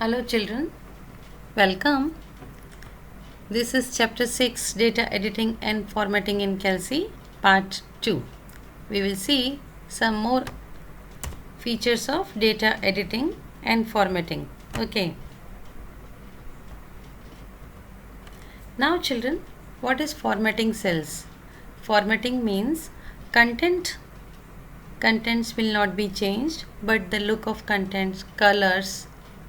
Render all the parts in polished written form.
Hello children, welcome. This is chapter 6 Data Editing and Formatting in Kelsey part 2. We will see some more features of data editing and formatting. Okay. Now children, what is formatting cells? Formatting means contents will not be changed, but the look of contents, colors,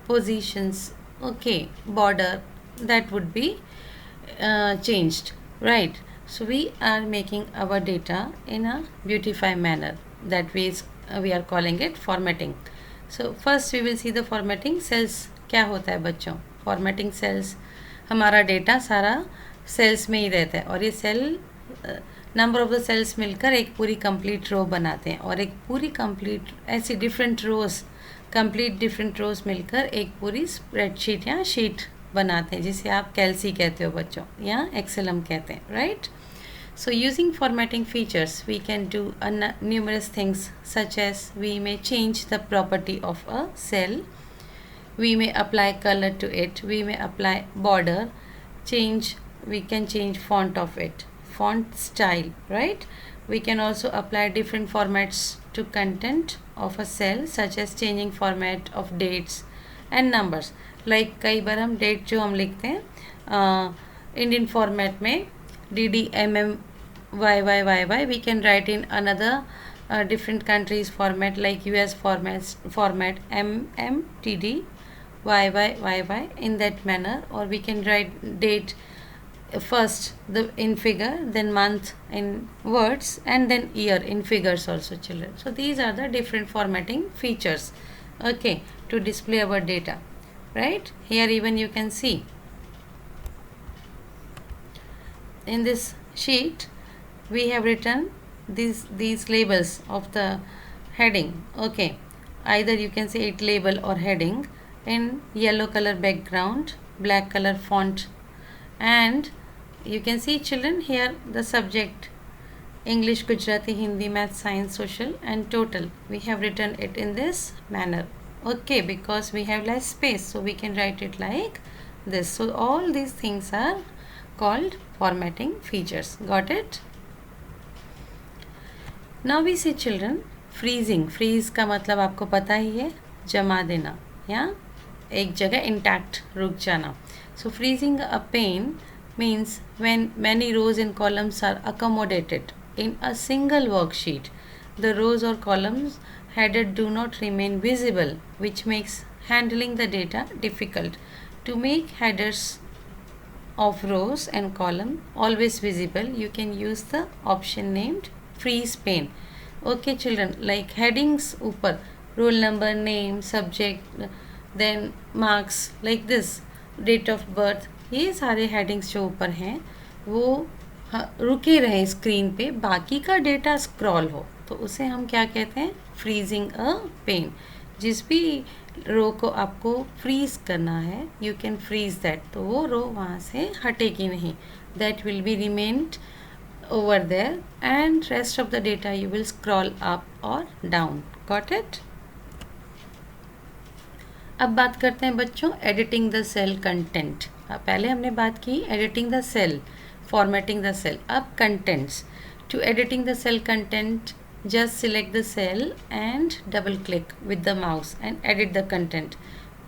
positions, okay, border, that would be changed, right? So we are making our data in a beautify manner, that means we are calling it formatting. So first we will see the formatting cells. क्या होता है बच्चों? Formatting cells, हमारा data सारा cells में ही रहता है और ये cell number of the cells मिलकर एक पूरी कंप्लीट रो बनाते हैं और एक पूरी कंप्लीट ऐसी डिफरेंट रोज मिलकर एक पूरी स्प्रेडशीट या शीट बनाते हैं जिसे आप कैल्सी कहते हो बच्चों या एक्सेल हम कहते हैं, right? So using formatting features we can do numerous things such as we may change the property of a cell, we may apply color to it, we may apply border, we can change font of it, font style, right? We can also apply different formats to content of a cell such as changing format of dates and numbers. Like कई बार हम date जो हम लिखते हैं Indian format में DDMMYYYY, we can write in another different countries format like US format MMTDYYYY in that manner, or we can write date first in figure, then month in words, and then year in figures also, children. So these are the different formatting features, okay, to display our data, right? Here even you can see in this sheet we have written these labels of the heading, okay, either you can say it label or heading in yellow color background, black color font, and you can see children here the subject English, Gujarati, Hindi, Math, Science, Social and Total. We have written it in this manner, okay, because we have less space, so we can write it like this. So all these things are called formatting features. Got it? Now we see children freezing. Freeze का मतलब आपको पता ही है, जमा देना या एक जगह इंटैक्ट रुक जाना. So freezing a pane means when many rows and columns are accommodated in a single worksheet, the rows or columns headed do not remain visible, which makes handling the data difficult. To make headers of rows and column always visible, you can use the option named freeze pane. Okay children, like headings ऊपर roll number, name, subject, then marks, like this, date of birth, ये सारे headings जो ऊपर हैं वो रुके रहें screen पे, बाकी का डेटा स्क्रॉल हो, तो उसे हम क्या कहते हैं? फ्रीजिंग अ पेन. जिस भी रो को आपको फ्रीज करना है यू कैन फ्रीज दैट, तो वो रो वहाँ से हटेगी नहीं, that will be remained over there and rest of the data you will scroll up और डाउन. Got it? अब बात करते हैं बच्चों एडिटिंग द सेल कंटेंट. पहले हमने बात की editing the cell, formatting the cell. Up contents. To editing the cell content, just select the cell and double click with the mouse and edit the content.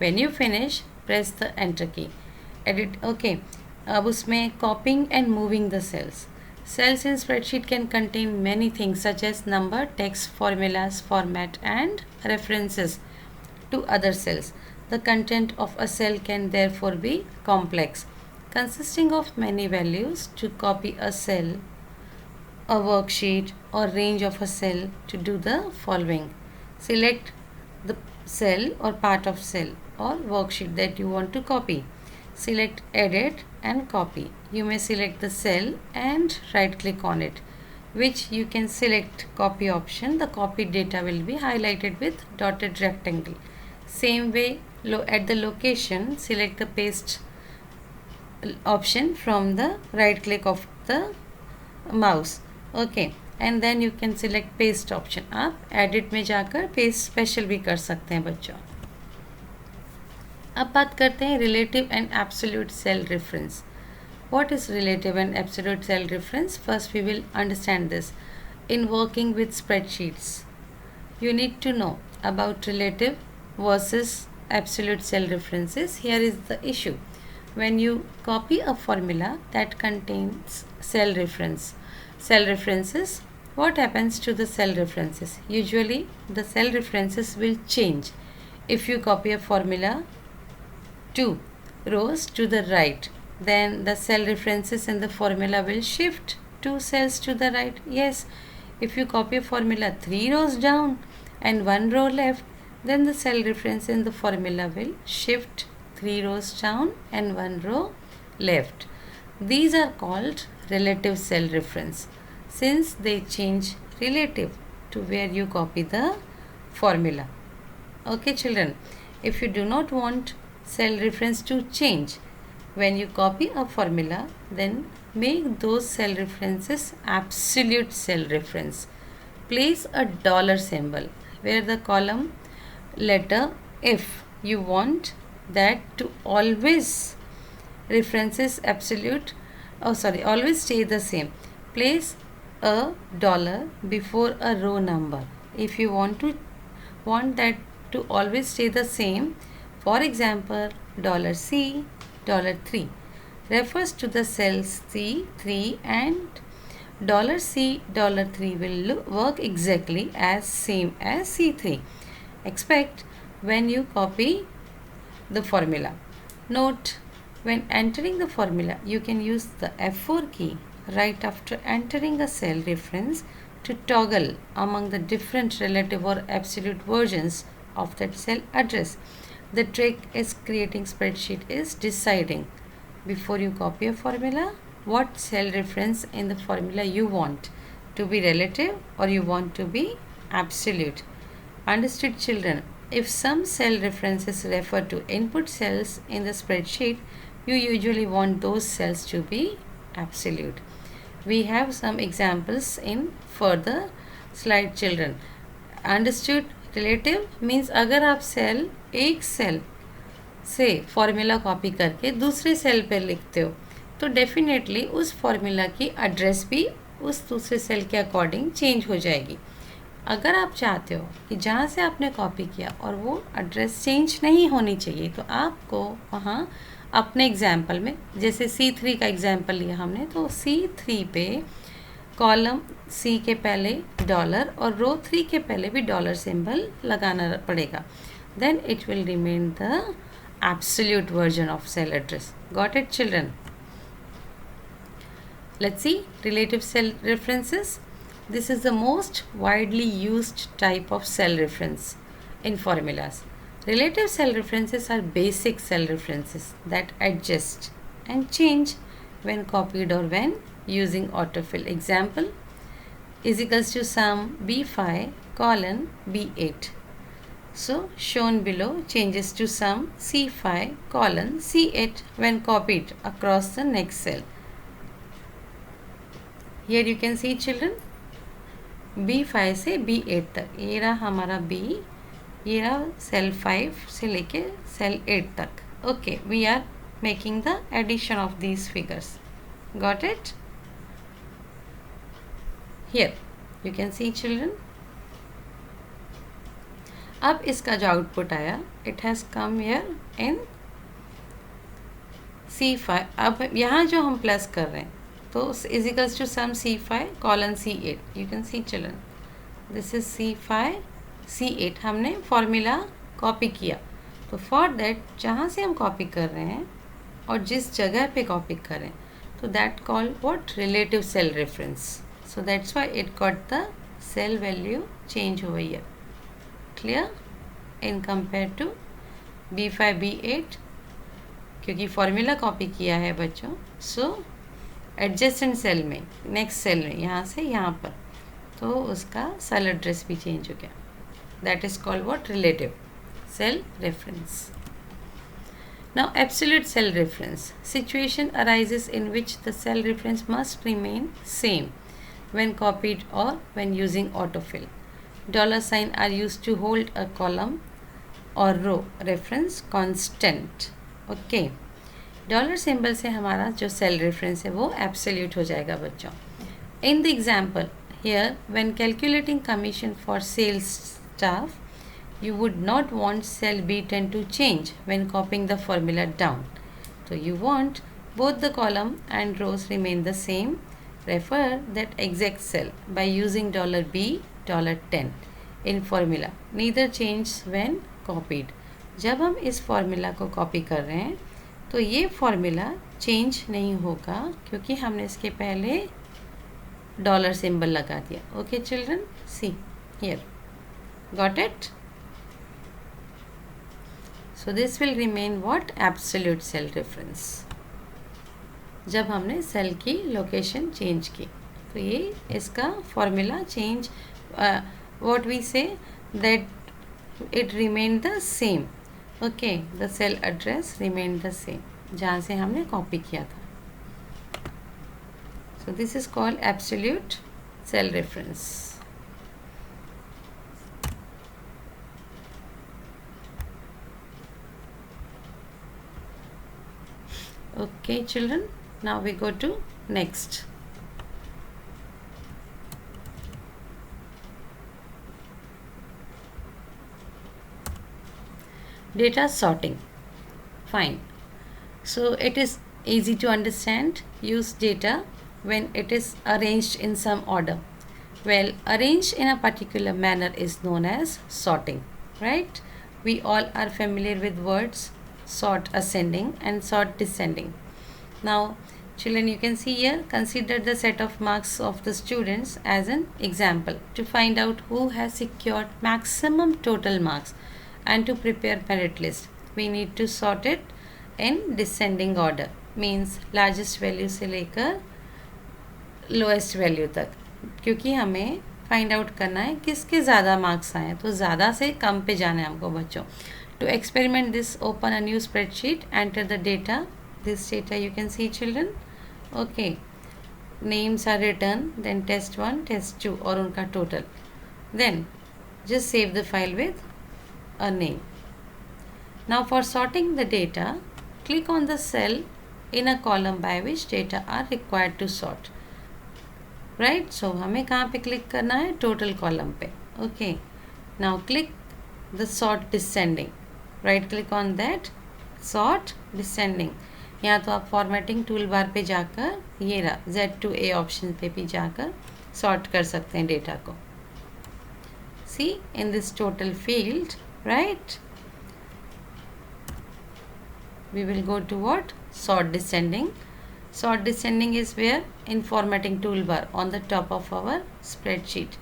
When you finish, press the enter key. Edit. Okay. अब उसमें copying and moving the cells. Cells in spreadsheet can contain many things such as number, text, formulas, format and references to other cells. The content of a cell can therefore be complex, consisting of many values. To copy a cell, a worksheet or range of a cell, to do the following: select the cell or part of cell or worksheet that you want to copy, select edit and copy. You may select the cell and right click on it, which you can select copy option. The copied data will be highlighted with dotted rectangle. Same way, at the location, select the paste option from the right click of the mouse, okay, and then you can select paste option. आप edit में जाकर paste special भी कर सकते हैं बच्चों. अब बात करते हैं relative and absolute cell reference. What is relative and absolute cell reference? First, we will understand this. In working with spreadsheets, you need to know about relative versus absolute cell references. Here is the issue. When you copy a formula that contains cell references, what happens to the cell references? Usually, the cell references will change. If you copy a formula 2 rows to the right, then the cell references in the formula will shift 2 cells to the right. Yes, if you copy a formula 3 rows down and 1 row left, then the cell reference in the formula will shift 3 rows down and 1 row left. These are called relative cell reference since they change relative to where you copy the formula. Okay children, if you do not want cell reference to change when you copy a formula, then make those cell references absolute cell reference. Place a dollar symbol where the column letter if you want that to always references always stay the same. Place a dollar before a row number if you want that to always stay the same. For example, $C, $3 refers to the cells C3 and $C, $3 will work exactly as same as C3. Expect when you copy the formula. Note, when entering the formula, you can use the F4 key right after entering a cell reference to toggle among the different relative or absolute versions of that cell address. The trick is creating spreadsheet is deciding before you copy a formula what cell reference in the formula you want to be relative or you want to be absolute. Understood children? If some cell references refer to input cells in the spreadsheet, you usually want those cells to be absolute. We have some examples in further slide children. Understood? Relative means अगर आप एक cell से formula copy करके दूसरे cell पर लिखते हो तो डेफिनेटली उस फॉर्मूला की एड्रेस भी उस दूसरे सेल के अकॉर्डिंग चेंज हो जाएगी. अगर आप चाहते हो कि जहाँ से आपने कॉपी किया और वो एड्रेस चेंज नहीं होनी चाहिए तो आपको वहाँ अपने एग्जाम्पल में जैसे C3 का एग्जाम्पल लिया हमने तो C3 पे कॉलम C के पहले डॉलर और रो 3 के पहले भी डॉलर सिंबल लगाना पड़ेगा. Then it will remain the absolute version of cell address. Got it children? Let's see relative cell references. This is the most widely used type of cell reference in formulas. Relative cell references are basic cell references that adjust and change when copied or when using autofill. Example is equals to sum B5 colon B8. So shown below changes to sum C5 colon C8 when copied across the next cell. Here you can see children B5 से B8 तक ये रहा हमारा B, ये रहा cell 5 से लेके cell 8 तक. Okay, we are making the addition of these figures. Got it? Here you can see children. अब इसका जो आउटपुट आया it has come here in C5. अब यहाँ जो हम प्लस कर रहे हैं तो is equals to sum C5 colon C8. You can see children this is C5 C8. हमने फॉर्मूला कॉपी किया तो फॉर दैट जहाँ से हम कॉपी कर रहे हैं और जिस जगह पे कॉपी कर रहे हैं तो that called what relative cell reference. So that's why it got the cell value change over here. Clear? In compare to B5 B8 क्योंकि फॉर्मूला कॉपी किया है बच्चों. सो एडजेसेंट सेल में नेक्स्ट सेल में यहाँ से यहाँ पर तो उसका सेल एड्रेस भी चेंज हो गया. That is called what relative cell reference. Now absolute cell reference. Situation arises in which the cell reference must remain same when copied or when using autofill. $sign are used to hold a column और row reference constant. Okay, dollar symbol से हमारा जो cell reference है वो absolute हो जाएगा बच्चों। In the example here when calculating commission for sales staff you would not want cell B10 to change when copying the formula down. So you want both the column and rows remain the same. Refer that exact cell by using $B, $10 in formula. Neither changes when copied. जब हम इस formula को copy कर रहे हैं तो ये formula change नहीं होगा क्योंकि हमने इसके पहले डॉलर सिंबल लगा दिया। Okay children, see here, got it? So this will remain what? Absolute cell reference. जब हमने सेल की लोकेशन चेंज की तो ये इसका formula change, what we say that it remain the same. Okay, the cell address remain the same जहाँ से हमने कॉपी किया था। So this is called absolute cell reference. Okay children, now we go to next. Data sorting. Fine. So it is easy to understand. Use data when it is arranged in some order. Well, arranged in a particular manner is known as sorting, right? We all are familiar with words sort ascending and sort descending. Now children, you can see here, consider the set of marks of the students as an example to find out who has secured maximum total marks and to prepare merit list. We need to sort it in descending order, means largest value से लेकर lowest value तक, क्योंकि हमें find out करना है किसके ज़्यादा marks आए हैं, तो ज़्यादा से कम पे जाना है हमको बच्चों। To experiment this, open a new spreadsheet, enter the data. This data you can see children. Okay, names are written, then test 1, test 2 और उनका total. Then just save the file with a name. Now for sorting the data, click on the cell in a column by which data are required to sort. Right? So हमें कहाँ पे click करना है? Total column पे. Okay. Now click the sort descending. Right click on that sort descending. या तो आप formatting tool bar पे जाकर ये रहा Z2A ऑप्शन पे भी जाकर सॉर्ट कर सकते हैं डेटा को। See in this total field, right, we will go to what? Sort descending. Sort descending is where in formatting toolbar on the top of our spreadsheet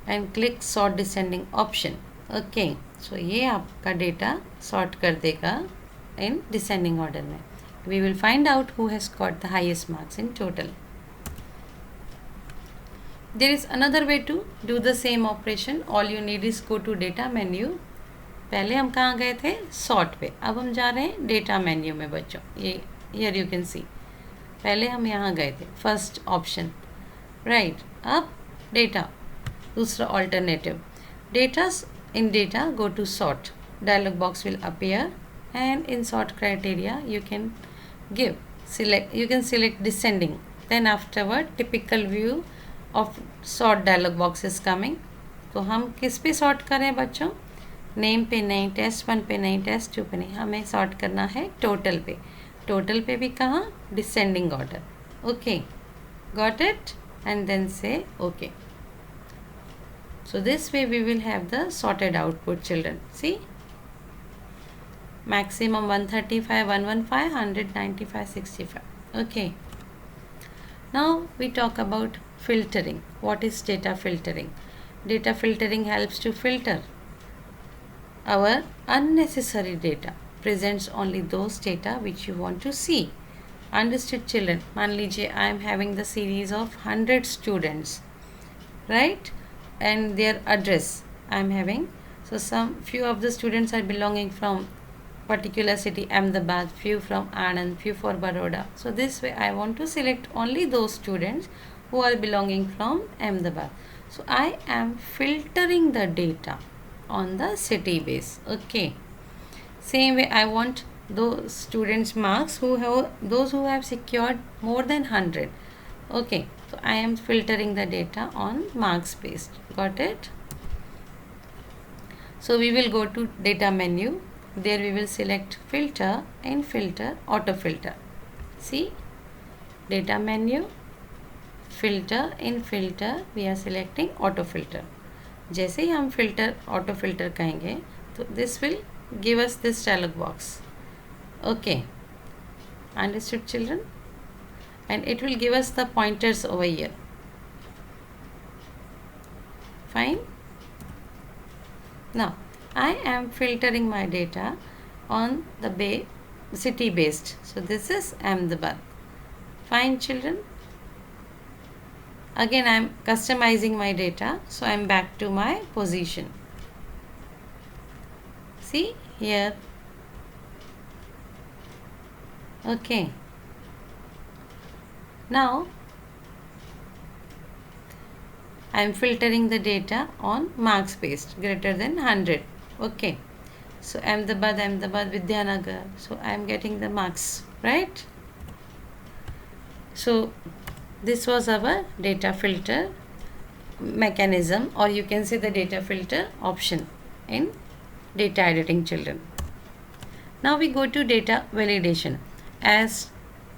and click sort descending option. Okay, so ये आपका data sort कर देगा in descending order में. We will find out who has got the highest marks in total. There is another way to do the same operation. All you need is go to data menu. पहले हम कहाँ गए थे? Sort पे. अब हम जा रहे हैं डेटा मेन्यू में बच्चों. ये हियर यू कैन सी. पहले हम यहाँ गए थे फर्स्ट ऑप्शन, राइट. अब डेटा, दूसरा alternative. Datas in data go to sort. Dialog box will appear and in sort criteria you can select descending. Then afterward typical view of sort dialog box is coming. तो हम किस पे sort करें बच्चों? Name पे नहीं, test 1 पे नहीं, टेस्ट 2 पे नहीं, हमें सॉर्ट करना है टोटल पे. टोटल पे भी कहाँ? Descending order. Okay, got it? And then say okay. So this way we will have the sorted output children. See, maximum 135, 115, 195, 65. Okay. Now we talk about filtering. What is data filtering? Data filtering helps to filter our unnecessary data. Presents only those data which you want to see. Understood children? मान लीजिए I am having the series of 100 students, right? And their address I am having. So some few of the students are belonging from particular city Ahmedabad, few from Anand, few for Baroda. So this way I want to select only those students who are belonging from Ahmedabad. So I am filtering the data. on the city base. Okay. Same way, I want those students marks those who have secured more than 100. Okay, so I am filtering the data on marks based. Got it? So we will go to data menu. There we will select filter and filter auto filter. See, data menu, filter, in filter we are selecting auto filter. जैसे ही हम filter auto filter कहेंगे तो this will give us this dialog box. Okay, understood children? And it will give us the pointers over here. Fine. Now I am filtering my data on the city based. So this is Ahmedabad. Fine children. Again I am customizing my data. So I am back to my position. See here. Okay. Now I am filtering the data on marks based greater than 100. Okay. So Ahmedabad, Vidyanagar. So I am getting the marks, right? So this was our data filter mechanism, or you can say the data filter option in data editing, children. Now we go to data validation. As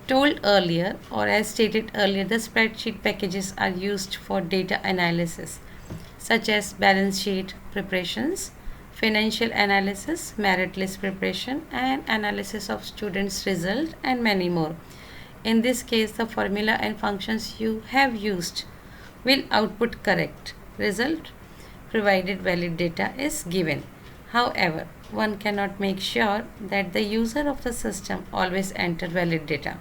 told earlier, or as stated earlier, the spreadsheet packages are used for data analysis such as balance sheet preparations, financial analysis, merit list preparation, and analysis of students' result, and many more. In this case, the formula and functions you have used will output correct result provided valid data is given. However, one cannot make sure that the user of the system always enter valid data.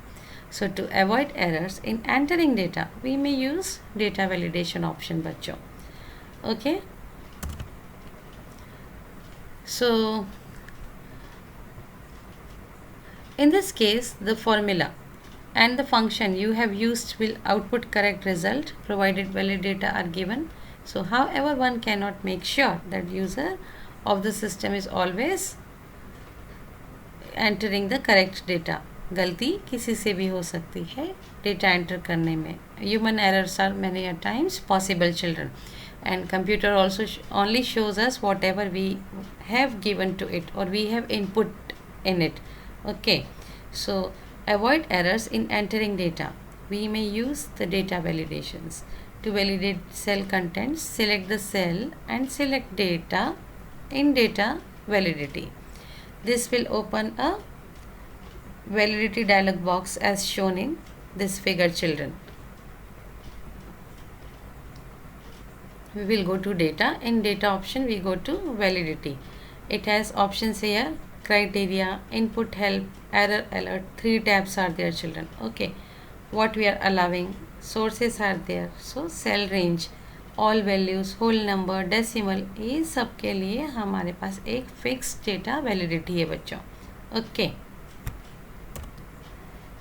So to avoid errors in entering data, we may use data validation option, बच्चों. Okay. So in this case, the formula and the function you have used will output correct result provided valid data are given. So however, one cannot make sure that user of the system is always entering the correct data. गलती किसी से भी हो सकती है data enter करने में. Human errors are many a times possible, children, and computer also only shows us whatever we have given to it or we have input in it. Okay, so avoid errors in entering data. We may use the data validations. To validate cell contents, select the cell and select data in data validity. This will open a validity dialog box as shown in this figure, children. We will go to data. In data option, we go to validity. It has options here: criteria, input help, error alert. 3 tabs are there, children. Okay, what we are allowing, sources are there. So cell range, all values, whole number, decimal, ये सब के लिए हमारे पास एक fix data validity है बच्चों. Okay.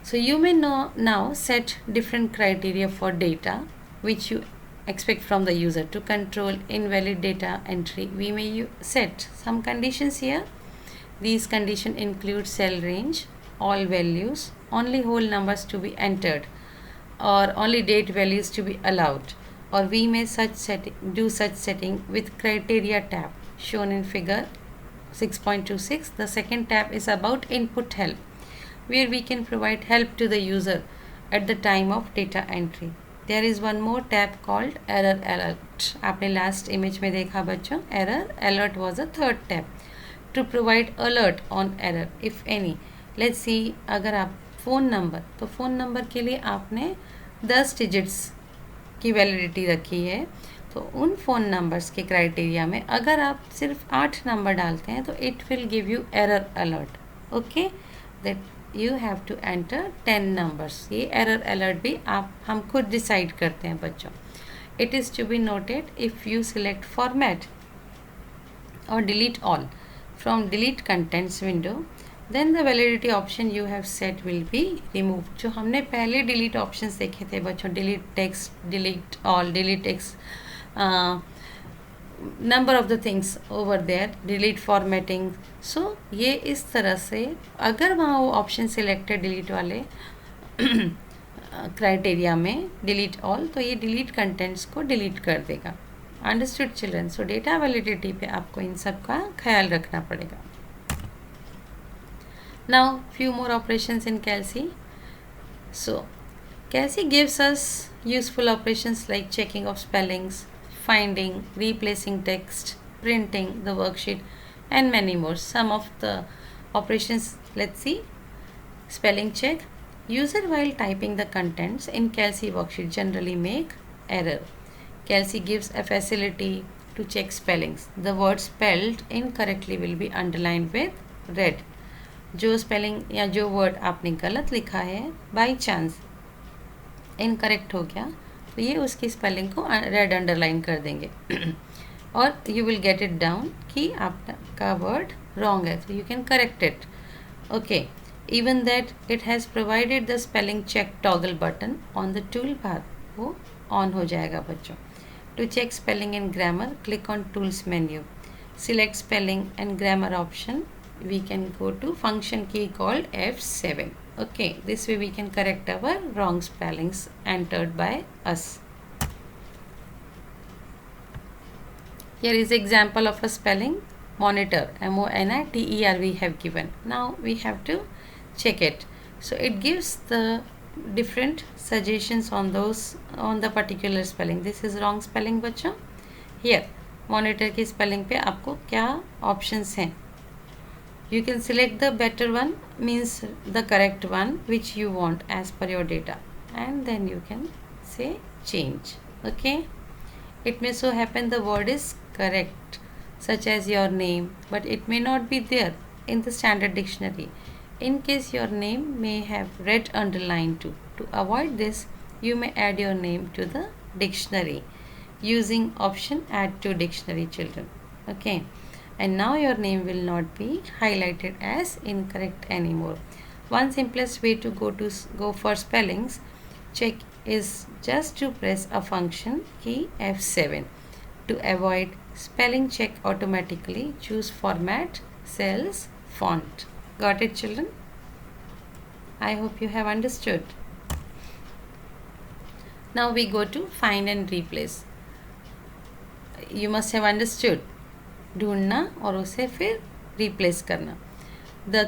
So you may now set different criteria for data which you expect from the user to control invalid data entry. We may set some conditions here. These conditions include cell range, all values, only whole numbers to be entered, or only date values to be allowed. Or we may do such setting with criteria tab shown in figure 6.26. The second tab is about input help, where we can provide help to the user at the time of data entry. There is one more tab called error alert. आपने last image में देखा बच्चों, error alert was a third tab to provide alert on error if any. Let's see, अगर आप phone number, तो phone number के लिए आपने 10 डिजिट्स की वैलिडिटी रखी है, तो उन फ़ोन नंबर्स के क्राइटेरिया में अगर आप सिर्फ 8 नंबर डालते हैं तो it will give you error alert. Okay, that you have to enter 10 numbers. ये एरर अलर्ट भी हम खुद डिसाइड करते हैं बच्चों. It is to be noted if you select format और delete all from delete contents window, then the validity option you have set will be remove. जो हमने पहले डिलीट ऑप्शंस देखे थे बच्चों, delete text, delete all, delete text, number of the things over there, delete formatting. So ये इस तरह से अगर वहाँ वो ऑप्शन सिलेक्ट है डिलीट वाले क्राइटेरिया में डिलीट ऑल, तो ये डिलीट कंटेंट्स को डिलीट कर देगा. Understood children? So data validity पे आपको इन सब का ख्याल रखना पड़ेगा. Now few more operations in Calc. So Calc gives us useful operations like checking of spellings, finding, replacing text, printing the worksheet, and many more. Some of the operations, let's see. Spelling check. User while typing the contents in Kelsey worksheet generally make error. Kelsey gives a facility to check spellings. The word spelled incorrectly will be underlined with red. जो spelling या जो word आपने गलत लिखा है by chance incorrect हो गया तो ये उसकी स्पेलिंग को रेड अंडरलाइन कर देंगे. और you will get it down कि आपका वर्ड रॉन्ग है, तो you can correct it. Okay. Even that it has provided the spelling check toggle button on the tool bar, वो ऑन हो जाएगा बच्चों. To check spelling and grammar click on tools menu, select spelling and grammar option. We can go to function key called F7. Okay, this way we can correct our wrong spellings entered by us. Here is example of a spelling monitor, MONITER we have given. Now we have to check it. So it gives the different suggestions on the particular spelling. This is wrong spelling बच्चों. Here monitor की spelling पे आपको क्या options हैं? You can select the better one, means the correct one which you want as per your data, and then you can say change. Okay, it may so happen the word is correct, such as your name, but it may not be there in the standard dictionary. In case your name may have red underline too. To avoid this, you may add your name to the dictionary using option add to dictionary, children. Okay, and now your name will not be highlighted as incorrect anymore. One simplest way to go for spellings check is just to press a function key F7. To avoid spelling check automatically, choose format, cells, font. Got it, children? I hope you have understood. Now we go to find and replace. You must have understood. ढूंढना और उसे फिर replace करना. The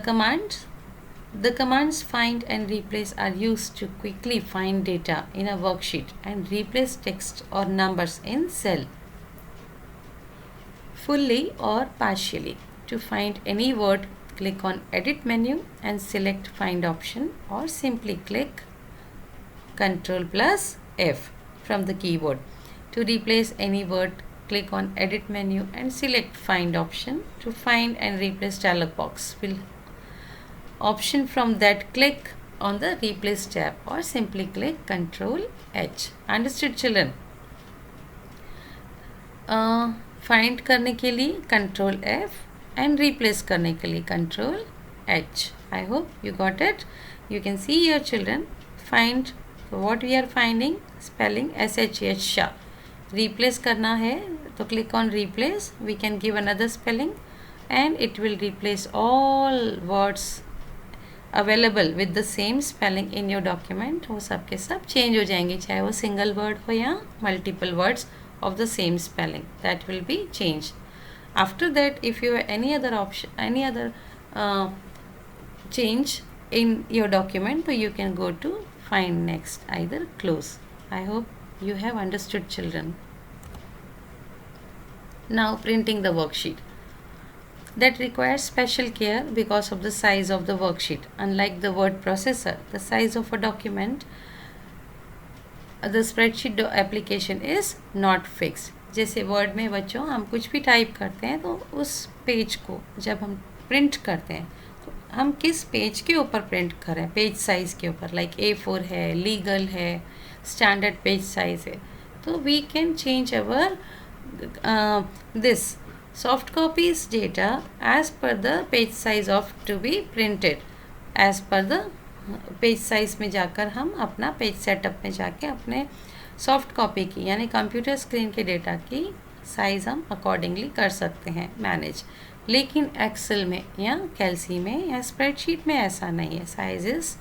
commands find and replace are used to quickly find data in a worksheet and replace text or numbers in cell fully or partially. To find any word, click on edit menu and select find option, or simply click Ctrl plus F from the keyboard. To replace any word, click on edit menu and select find option. To find and replace dialog box will option from that, click on the replace tab or simply click Ctrl H. Understood, children? Find करने के लिए Ctrl F and replace करने के लिए Ctrl H. I hope you got it. You can see here, children, find. So what we are finding? Spelling SHH SHA. Replace करना है तो click on replace. We can give another spelling and it will replace all words available with the same spelling in your document. वो सब के सब change हो जाएंगे, चाहे वो single word हो या multiple words of the same spelling, that will be changed. After that, if you have any other option, any other change in your document, so you can go to find next, either close. I hope you have understood, children. Now printing the worksheet. That requires special care because of the size of the worksheet. Unlike the word processor, the size of a document, the spreadsheet application is not fixed. जैसे word में बच्चों हम कुछ भी type करते हैं तो उस पेज को जब हम प्रिंट करते हैं तो हम किस पेज के ऊपर प्रिंट करें, पेज साइज़ के ऊपर, लाइक A4 है, लीगल है, स्टैंडर्ड पेज साइज़ है, तो we can change our this soft copies data as per the page size of to be printed. As per the page size में जाकर हम अपना पेज सेटअप में जाके अपने सॉफ्ट कॉपी की यानी कंप्यूटर स्क्रीन के डेटा की साइज़ हम अकॉर्डिंगली कर सकते हैं मैनेज। लेकिन एक्सेल में या कैल्सी में या स्प्रेडशीट में ऐसा नहीं है, sizes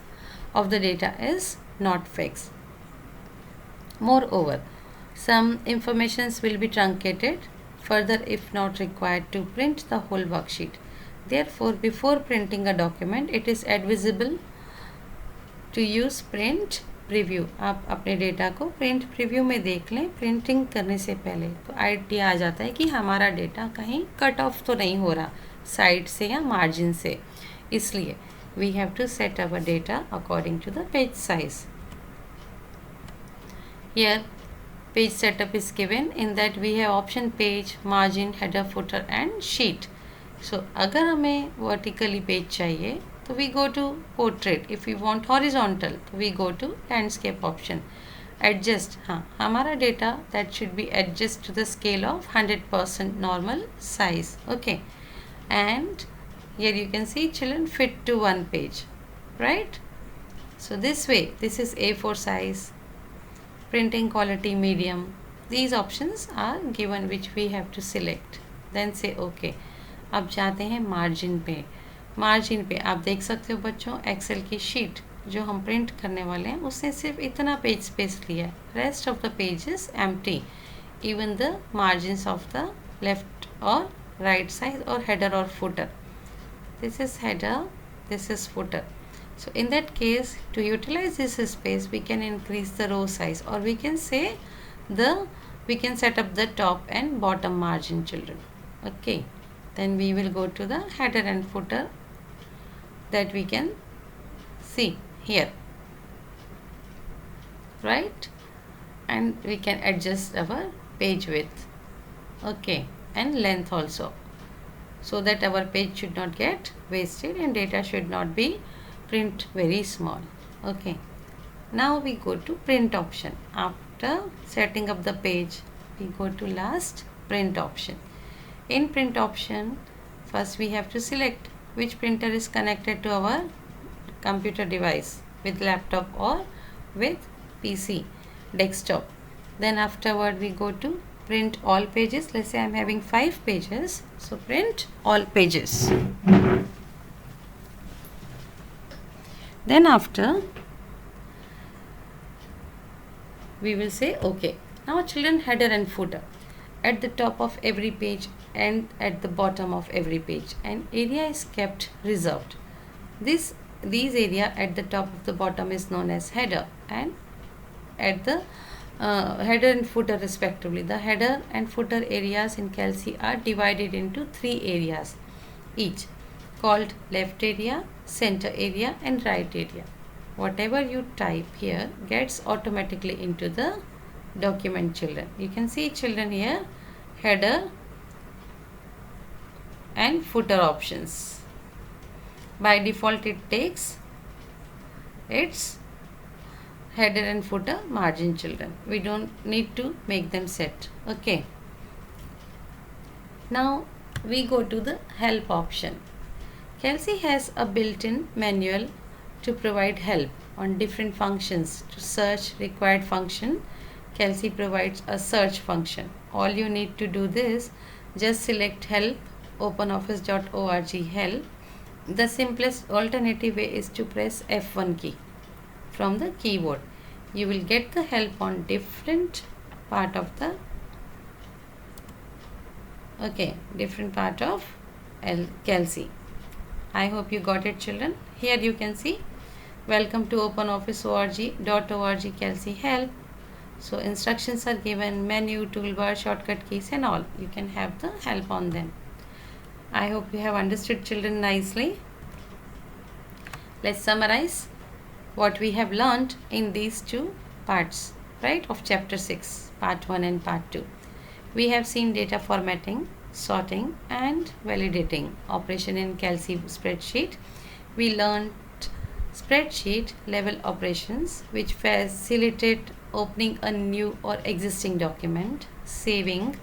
of the data is not fix. Moreover, some informations will be truncated further if not required to print the whole worksheet. Therefore, before printing a document, it is advisable to use print preview. आप अपने data को print preview में देख लें printing करने से पहले, तो आइडिया आ जाता है कि हमारा डेटा कहीं कट ऑफ तो नहीं हो रहा साइड से या मार्जिन से। इसलिए we have to set our data according to the page size. Here page setup is given, in that we have option page, margin, header, footer and sheet. So अगर हमें vertically page चाहिए तो we go to portrait. If we want horizontal तो we go to landscape option. Adjust, हाँ हमारा data that should be adjust to the scale of 100% normal size. Okay, and here you can see children fit to one page, right? So this way, this is A4 size, printing quality medium. These options are given which we have to select, then say OK. अब जाते हैं margin पे। Margin पे आप देख सकते हो बच्चों, एक्सेल की शीट जो हम प्रिंट करने वाले हैं उसने सिर्फ इतना पेज स्पेस लिया है, rest of the page is empty, even the margins of the left और राइट साइड और हेडर और footer. This is header, this is footer. So in that case, to utilize this space, we can increase the row size, or we can say we can set up the top and bottom margin, children. Okay, then we will go to the header and footer that we can see here, right? And we can adjust our page width, okay, and length also, so that our page should not get wasted and data should not be print very small. Okay, now we go to print option. After setting up the page, we go to last print option. In print option, first we have to select which printer is connected to our computer device, with laptop or with PC desktop. Then afterward we go to print all pages. Let's say I'm having 5 pages, so print all pages. Then after we will say OK. Now children, header and footer. At the top of every page and at the bottom of every page, an area is kept reserved. These area at the top of the bottom is known as header, and at the header and footer respectively. The header and footer areas in Kelsey are divided into 3 areas each, called left area, center area and right area. Whatever you type here gets automatically into the document, children. You can see, children, here header and footer options. By default it takes its header and footer margin, children. We don't need to make them set. Okay, now we go to the help option. Kelsey has a built-in manual to provide help on different functions. To search required function, Kelsey provides a search function. All you need to do this, just select help, openoffice.org help. The simplest alternative way is to press F1 key from the keyboard. You will get the help on different part of the different part of Kelsey. I hope you got it, children. Here you can see, welcome to openoffice.org Kelsey help. So instructions are given, menu, toolbar, shortcut keys and all. You can have the help on them. I hope you have understood, children, nicely. Let's summarize what we have learned in these 2 parts, right, of chapter 6, part 1 and part 2. We have seen data formatting, sorting and validating operation in Kelsey spreadsheet. We learned spreadsheet level operations which facilitate opening a new or existing document, saving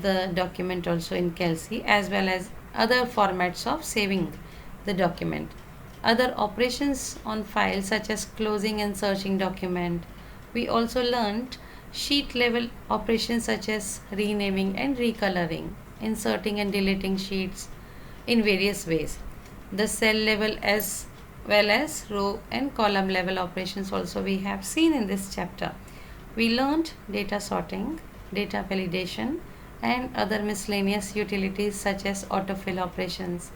the document also in Kelsey, as well as other formats of saving the document. Other operations on files such as closing and searching document. We also learned sheet level operations such as renaming and recoloring, inserting and deleting sheets in various ways. The cell level as well as row and column level operations also we have seen in this chapter. We learned data sorting, data validation, and other miscellaneous utilities such as autofill operations,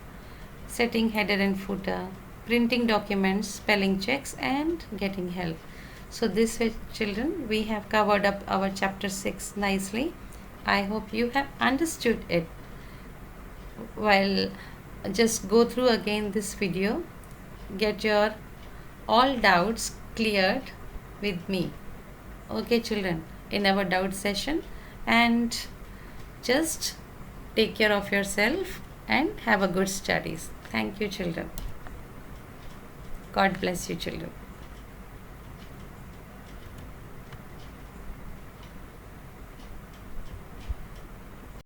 setting header and footer, printing documents, spelling checks, and getting help. So this way, children, we have covered up our chapter 6 nicely. I hope you have understood it. While just go through again this video, get your all doubts cleared with me. Okay, children, in our doubt session, and just take care of yourself and have a good studies. Thank you, children. God bless you, children.